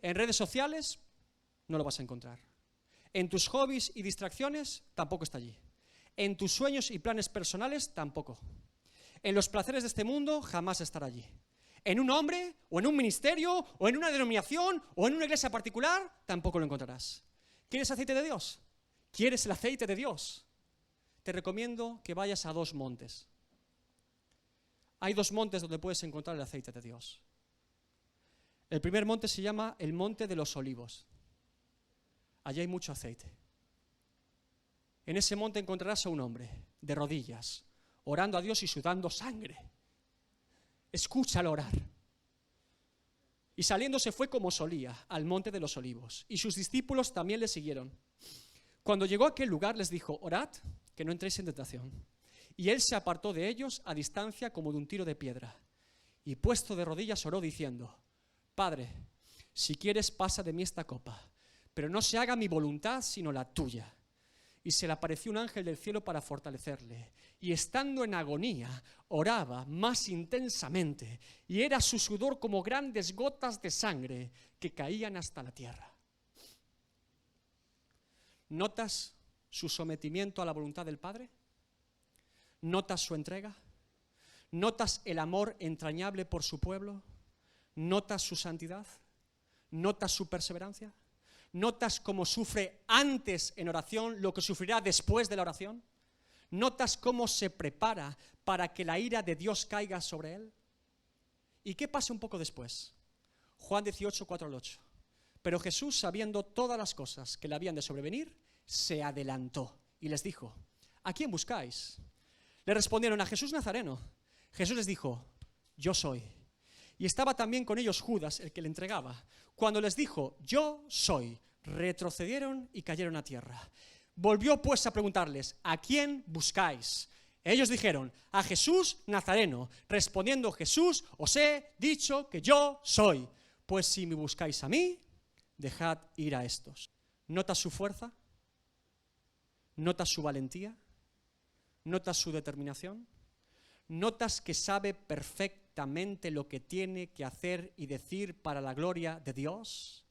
En redes sociales no lo vas a encontrar. En tus hobbies y distracciones tampoco está allí. En tus sueños y planes personales tampoco. En los placeres de este mundo jamás estará allí. En un hombre, o en un ministerio, o en una denominación, o en una iglesia particular, tampoco lo encontrarás. ¿Quieres aceite de Dios? ¿Quieres el aceite de Dios? Te recomiendo que vayas a 2 montes. Hay 2 montes donde puedes encontrar el aceite de Dios. El primer monte se llama el Monte de los Olivos. Allí hay mucho aceite. En ese monte encontrarás a un hombre de rodillas, orando a Dios y sudando sangre. Escúchalo orar. Y saliendo se fue como solía al Monte de los Olivos, y sus discípulos también le siguieron. Cuando llegó a aquel lugar les dijo: orad, que no entréis en tentación. Y él se apartó de ellos a distancia como de un tiro de piedra, y puesto de rodillas oró diciendo: Padre, si quieres pasa de mí esta copa, pero no se haga mi voluntad sino la tuya. Y se le apareció un ángel del cielo para fortalecerle, y estando en agonía oraba más intensamente, y era su sudor como grandes gotas de sangre que caían hasta la tierra. ¿Notas su sometimiento a la voluntad del Padre? ¿Notas su entrega? ¿Notas el amor entrañable por su pueblo? ¿Notas su santidad? ¿Notas su perseverancia? ¿Notas cómo sufre antes en oración lo que sufrirá después de la oración? ¿Notas cómo se prepara para que la ira de Dios caiga sobre él? ¿Y qué pasa un poco después? Juan 18, 4 al 8. Pero Jesús, sabiendo todas las cosas que le habían de sobrevenir, se adelantó y les dijo: ¿a quién buscáis? Le respondieron: a Jesús Nazareno. Jesús les dijo: yo soy. Y estaba también con ellos Judas, el que le entregaba. Cuando les dijo, yo soy, retrocedieron y cayeron a tierra. Volvió pues a preguntarles, ¿a quién buscáis? Ellos dijeron, a Jesús Nazareno. Respondiendo Jesús, os he dicho que yo soy. Pues si me buscáis a mí, dejad ir a estos. ¿Notas su fuerza? ¿Notas su valentía? ¿Notas su determinación? ¿Notas que sabe perfectamente lo que tiene que hacer y decir para la gloria de Dios?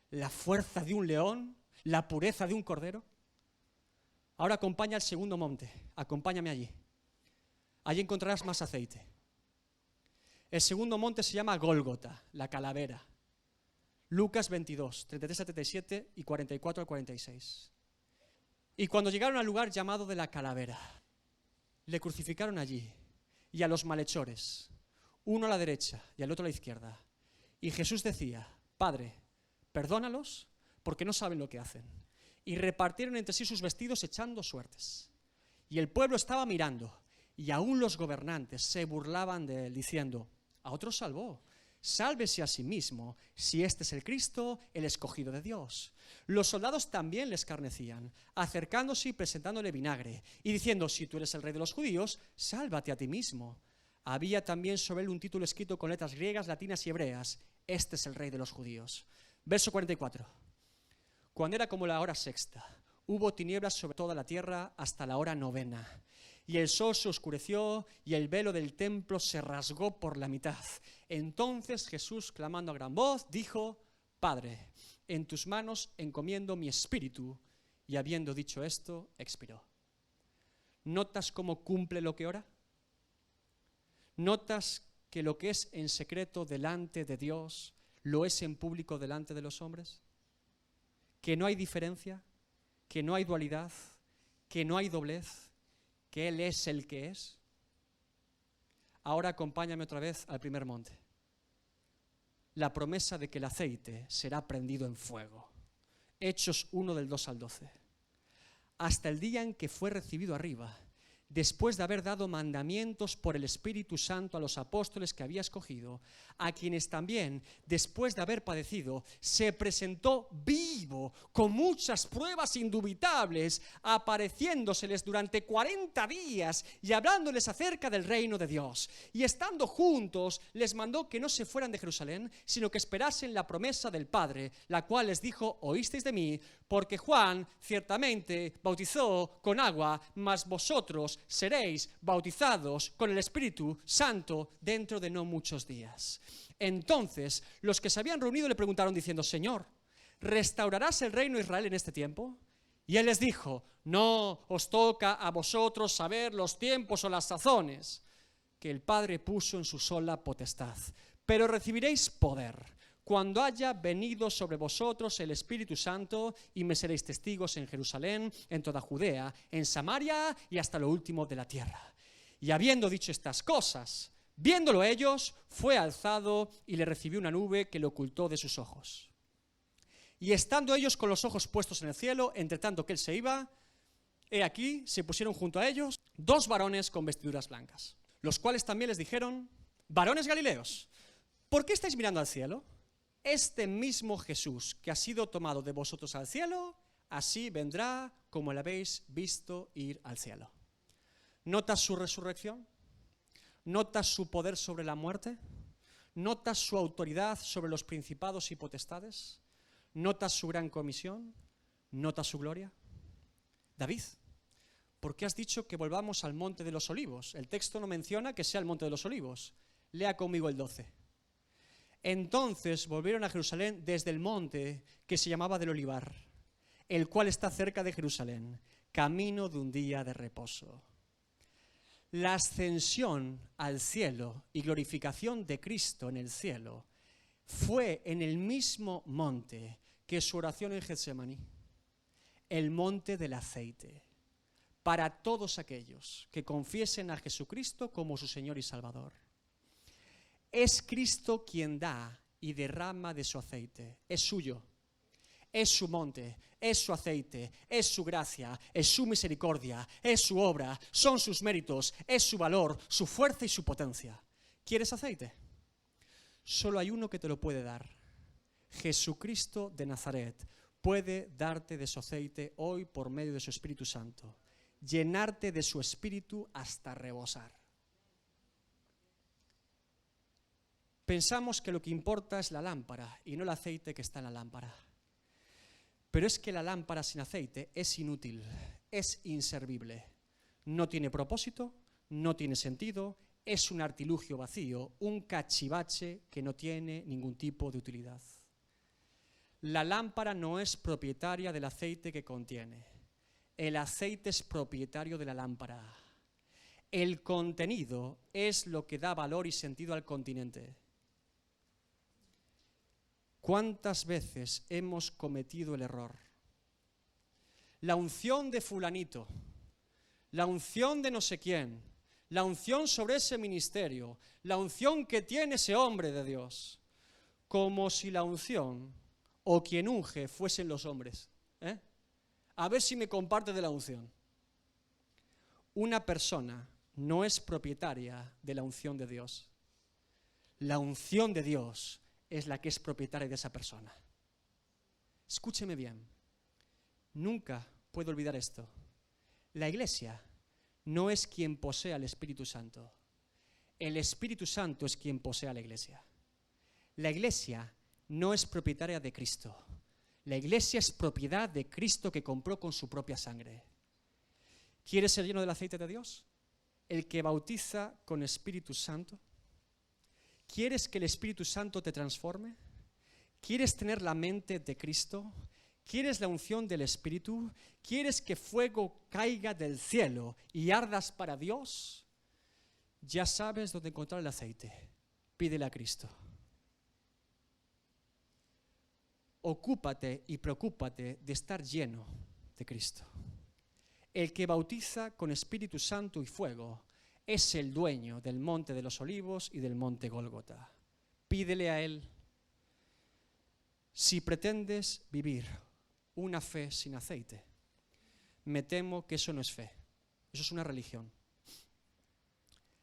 ¿La fuerza de un león? ¿La pureza de un cordero? Ahora acompaña al segundo monte, acompáñame allí. Allí encontrarás más aceite. El segundo monte se llama Gólgota, la calavera. Lucas 22, 33 a 37 y 44 al 46. Y cuando llegaron al lugar llamado de la calavera, le crucificaron allí y a los malhechores, uno a la derecha y al otro a la izquierda. Y Jesús decía, Padre, perdónalos porque no saben lo que hacen. Y repartieron entre sí sus vestidos echando suertes. Y el pueblo estaba mirando, y aún los gobernantes se burlaban de él, diciendo, a otros salvó, sálvese a sí mismo, si este es el Cristo, el escogido de Dios. Los soldados también le escarnecían, acercándose y presentándole vinagre, y diciendo, si tú eres el rey de los judíos, sálvate a ti mismo. Había también sobre él un título escrito con letras griegas, latinas y hebreas, este es el rey de los judíos. Verso 44. Cuando era como la hora sexta, hubo tinieblas sobre toda la tierra hasta la hora novena. Y el sol se oscureció y el velo del templo se rasgó por la mitad. Entonces Jesús, clamando a gran voz, dijo, Padre, en tus manos encomiendo mi espíritu. Y habiendo dicho esto, expiró. ¿Notas cómo cumple lo que ora? ¿Notas que lo que es en secreto delante de Dios, lo es en público delante de los hombres? Que no hay diferencia, que no hay dualidad, que no hay doblez, que Él es el que es. Ahora acompáñame otra vez al primer monte. La promesa de que el aceite será prendido en fuego. Hechos 1 del 2 al 12. Hasta el día en que fue recibido arriba, después de haber dado mandamientos por el Espíritu Santo a los apóstoles que había escogido, a quienes también, después de haber padecido, se presentó vivo, con muchas pruebas indubitables, apareciéndoseles durante 40 días y hablándoles acerca del reino de Dios. Y estando juntos, les mandó que no se fueran de Jerusalén, sino que esperasen la promesa del Padre, la cual les dijo, oísteis de mí, porque Juan ciertamente bautizó con agua, mas vosotros seréis bautizados con el Espíritu Santo dentro de no muchos días. Entonces los que se habían reunido le preguntaron diciendo, Señor, ¿restaurarás el reino de Israel en este tiempo? Y él les dijo, no os toca a vosotros saber los tiempos o las sazones que el Padre puso en su sola potestad, pero recibiréis poder cuando haya venido sobre vosotros el Espíritu Santo, y me seréis testigos en Jerusalén, en toda Judea, en Samaria y hasta lo último de la tierra. Y habiendo dicho estas cosas, viéndolo ellos, fue alzado y le recibió una nube que le ocultó de sus ojos. Y estando ellos con los ojos puestos en el cielo, entre tanto que él se iba, he aquí, se pusieron junto a ellos 2 varones con vestiduras blancas, los cuales también les dijeron, varones galileos, ¿por qué estáis mirando al cielo? Este mismo Jesús que ha sido tomado de vosotros al cielo, así vendrá como le habéis visto ir al cielo. ¿Notas su resurrección? ¿Notas su poder sobre la muerte? ¿Notas su autoridad sobre los principados y potestades? ¿Notas su gran comisión? ¿Notas su gloria? David, ¿por qué has dicho que volvamos al monte de los olivos? El texto no menciona que sea el monte de los olivos. Lea conmigo el 12. Entonces volvieron a Jerusalén desde el monte que se llamaba del Olivar, el cual está cerca de Jerusalén, camino de un día de reposo. La ascensión al cielo y glorificación de Cristo en el cielo fue en el mismo monte que su oración en Getsemaní, el monte del aceite, para todos aquellos que confiesen a Jesucristo como su Señor y Salvador. Es Cristo quien da y derrama de su aceite, es suyo, es su monte, es su aceite, es su gracia, es su misericordia, es su obra, son sus méritos, es su valor, su fuerza y su potencia. ¿Quieres aceite? Solo hay uno que te lo puede dar. Jesucristo de Nazaret puede darte de su aceite hoy por medio de su Espíritu Santo. Llenarte de su Espíritu hasta rebosar. Pensamos que lo que importa es la lámpara y no el aceite que está en la lámpara. Pero es que la lámpara sin aceite es inútil, es inservible. No tiene propósito, no tiene sentido, es un artilugio vacío, un cachivache que no tiene ningún tipo de utilidad. La lámpara no es propietaria del aceite que contiene. El aceite es propietario de la lámpara. El contenido es lo que da valor y sentido al continente. ¿Cuántas veces hemos cometido el error? La unción de fulanito, la unción de no sé quién, la unción sobre ese ministerio, la unción que tiene ese hombre de Dios, como si la unción o quien unge fuesen los hombres. A ver si me comparte de la unción. Una persona no es propietaria de la unción de Dios. La unción de Dios es la que es propietaria de esa persona. Escúcheme bien, nunca puedo olvidar esto. La iglesia no es quien posee al Espíritu Santo. El Espíritu Santo es quien posee a la iglesia. La iglesia no es propietaria de Cristo. La iglesia es propiedad de Cristo que compró con su propia sangre. ¿Quieres ser lleno del aceite de Dios? El que bautiza con Espíritu Santo. ¿Quieres que el Espíritu Santo te transforme? ¿Quieres tener la mente de Cristo? ¿Quieres la unción del Espíritu? ¿Quieres que fuego caiga del cielo y ardas para Dios? Ya sabes dónde encontrar el aceite. Pídele a Cristo. Ocúpate y preocúpate de estar lleno de Cristo. El que bautiza con Espíritu Santo y fuego es el dueño del monte de los olivos y del monte Gólgota. Pídele a Él. Si pretendes vivir una fe sin aceite, me temo que eso no es fe, eso es una religión.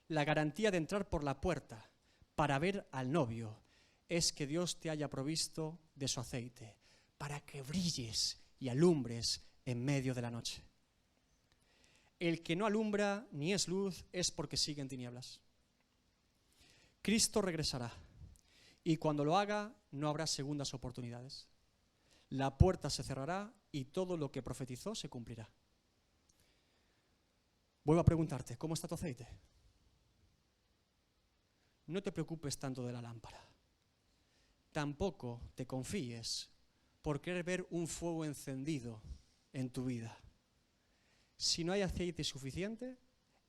La garantía de entrar por la puerta para ver al novio es que Dios te haya provisto de su aceite, para que brilles y alumbres en medio de la noche. El que no alumbra ni es luz es porque sigue en tinieblas. Cristo regresará y cuando lo haga no habrá segundas oportunidades. La puerta se cerrará y todo lo que profetizó se cumplirá. Vuelvo a preguntarte, ¿cómo está tu aceite? No te preocupes tanto de la lámpara. Tampoco te confíes por querer ver un fuego encendido en tu vida. Si no hay aceite suficiente,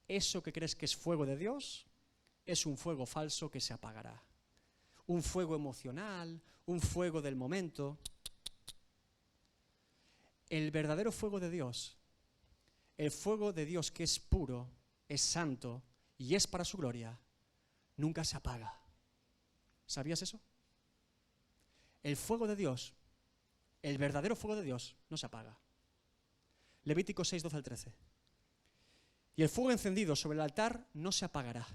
eso que crees que es fuego de Dios es un fuego falso que se apagará. Un fuego emocional, un fuego del momento. El verdadero fuego de Dios, el fuego de Dios que es puro, es santo y es para su gloria, nunca se apaga. ¿Sabías eso? El fuego de Dios, el verdadero fuego de Dios, no se apaga. Levítico 6, 12 al 13. Y el fuego encendido sobre el altar no se apagará,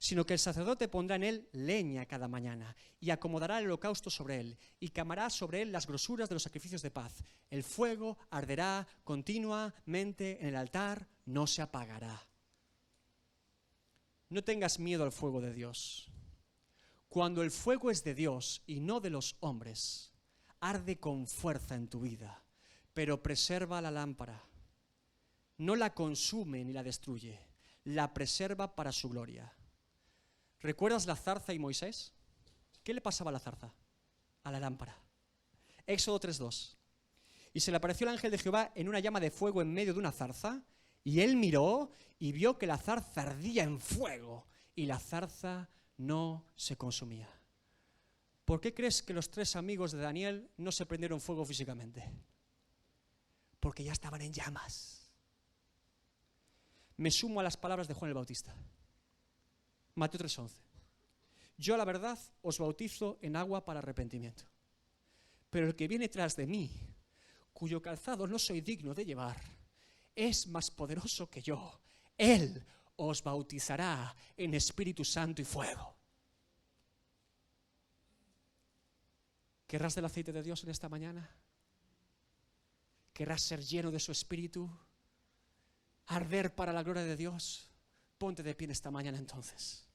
sino que el sacerdote pondrá en él leña cada mañana y acomodará el holocausto sobre él y quemará sobre él las grosuras de los sacrificios de paz. El fuego arderá continuamente en el altar, no se apagará. No tengas miedo al fuego de Dios. Cuando el fuego es de Dios y no de los hombres, arde con fuerza en tu vida, pero preserva la lámpara. No la consume ni la destruye, la preserva para su gloria. ¿Recuerdas la zarza y Moisés? ¿Qué le pasaba a la zarza? A la lámpara. Éxodo 3:2. Y se le apareció el ángel de Jehová en una llama de fuego en medio de una zarza, y él miró y vio que la zarza ardía en fuego, y la zarza no se consumía. ¿Por qué crees que los 3 amigos de Daniel no se prendieron fuego físicamente? Porque ya estaban en llamas. Me sumo a las palabras de Juan el Bautista. Mateo 3:11. Yo, la verdad, os bautizo en agua para arrepentimiento. Pero el que viene tras de mí, cuyo calzado no soy digno de llevar, es más poderoso que yo. Él os bautizará en Espíritu Santo y fuego. ¿Querrás del aceite de Dios en esta mañana? ¿Querrás ser lleno de su Espíritu? ¿Arder para la gloria de Dios? Ponte de pie en esta mañana entonces.